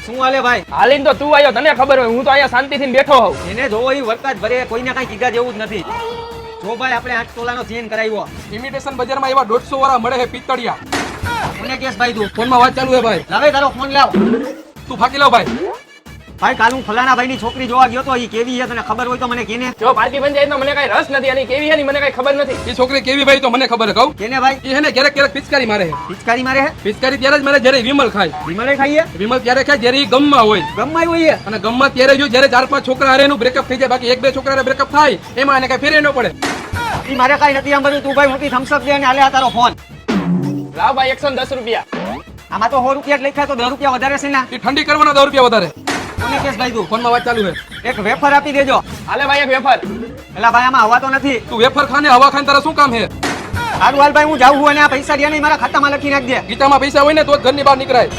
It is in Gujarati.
શું હાલે ભાઈ? હાલીને તો તું આવ્યો, તને ખબર હોય, હું તો અહીંયા શાંતિથી બેઠો હોઉં. એને જોવો એ વરસાદ ભરે, કોઈને કઈ કીધા જેવું જ નથી. જો ભાઈ આપણે 8 તોલાનો ચેન કરાવ્યો. ઇમિટેશન બજારમાં એવા 150 વાળા મળે છે પિત્તળિયા. કોને કેસ ભાઈ તું? ફોનમાં વાત ચાલુ છે ભાઈ. લાવે તારો ફોન લાવ. તું ફાકી લાવ ભાઈ. ભાઈ કાલ હું ફલાણા ભાઈની છોકરી જોવા ગયો તો, એ કેવી છે તને ખબર હોય તો મને કેને. જો પાર્ટી બન જાય તો મને કઈ રસ નથી, અને કેવી છે ની મને કઈ ખબર નથી. એ છોકરી કેવી ભાઈ તો મને ખબર છે કહું. કેને ભાઈ? એ હેને ક્યારેક ક્યારેક પિચકારી મારે છે. પિચકારી મારે હે? પિચકારી ત્યારે જ મારે જ્યારે વિમલ ખાય. વિમલે ખાઈએ? વિમલ ત્યારે ખાય જ્યારે એ ગમમાં હોય. ગમમાં હોય એ. અને ગમમાં ત્યારે જો જ્યારે 4-5 છોકરા હારે એનું બ્રેકઅપ થઈ જાય, બાકી 1-2 છોકરા હારે બ્રેકઅપ થાય એમાં એને કઈ ફેરે ન પડે. ઈ મારે કઈ નથી આમ બધું. તું ભાઈ મોટી થમ્સઅપ દે અને હાલે આ તારો ફોન. લાવ ભાઈ 110 રૂપિયા. આમાં તો 100 રૂપિયા જ લખ્યા, તો 10 રૂપિયા વધારે છે ને. એ ઠંડી કરવાના 10 રૂપિયા વધારે. કોને કેસ ભાઈ તું? ફોનમાં વાત ચાલુ છે. એક વેફર આપી દેજો. હાલે ભાઈ એક વેફર. એલા ભાઈ આમાં હવા તો નથી. તું વેફર ખાને હવા ખાને તારા શું કામ છે? હારું હાલ ભાઈ, હું જાઉં છું અને આ પૈસા દે નહીં મારા ખાતામાં લખી નાખજે. ગીતામાં પૈસા હોય ને તો જ ઘરની બહાર નીકળાય.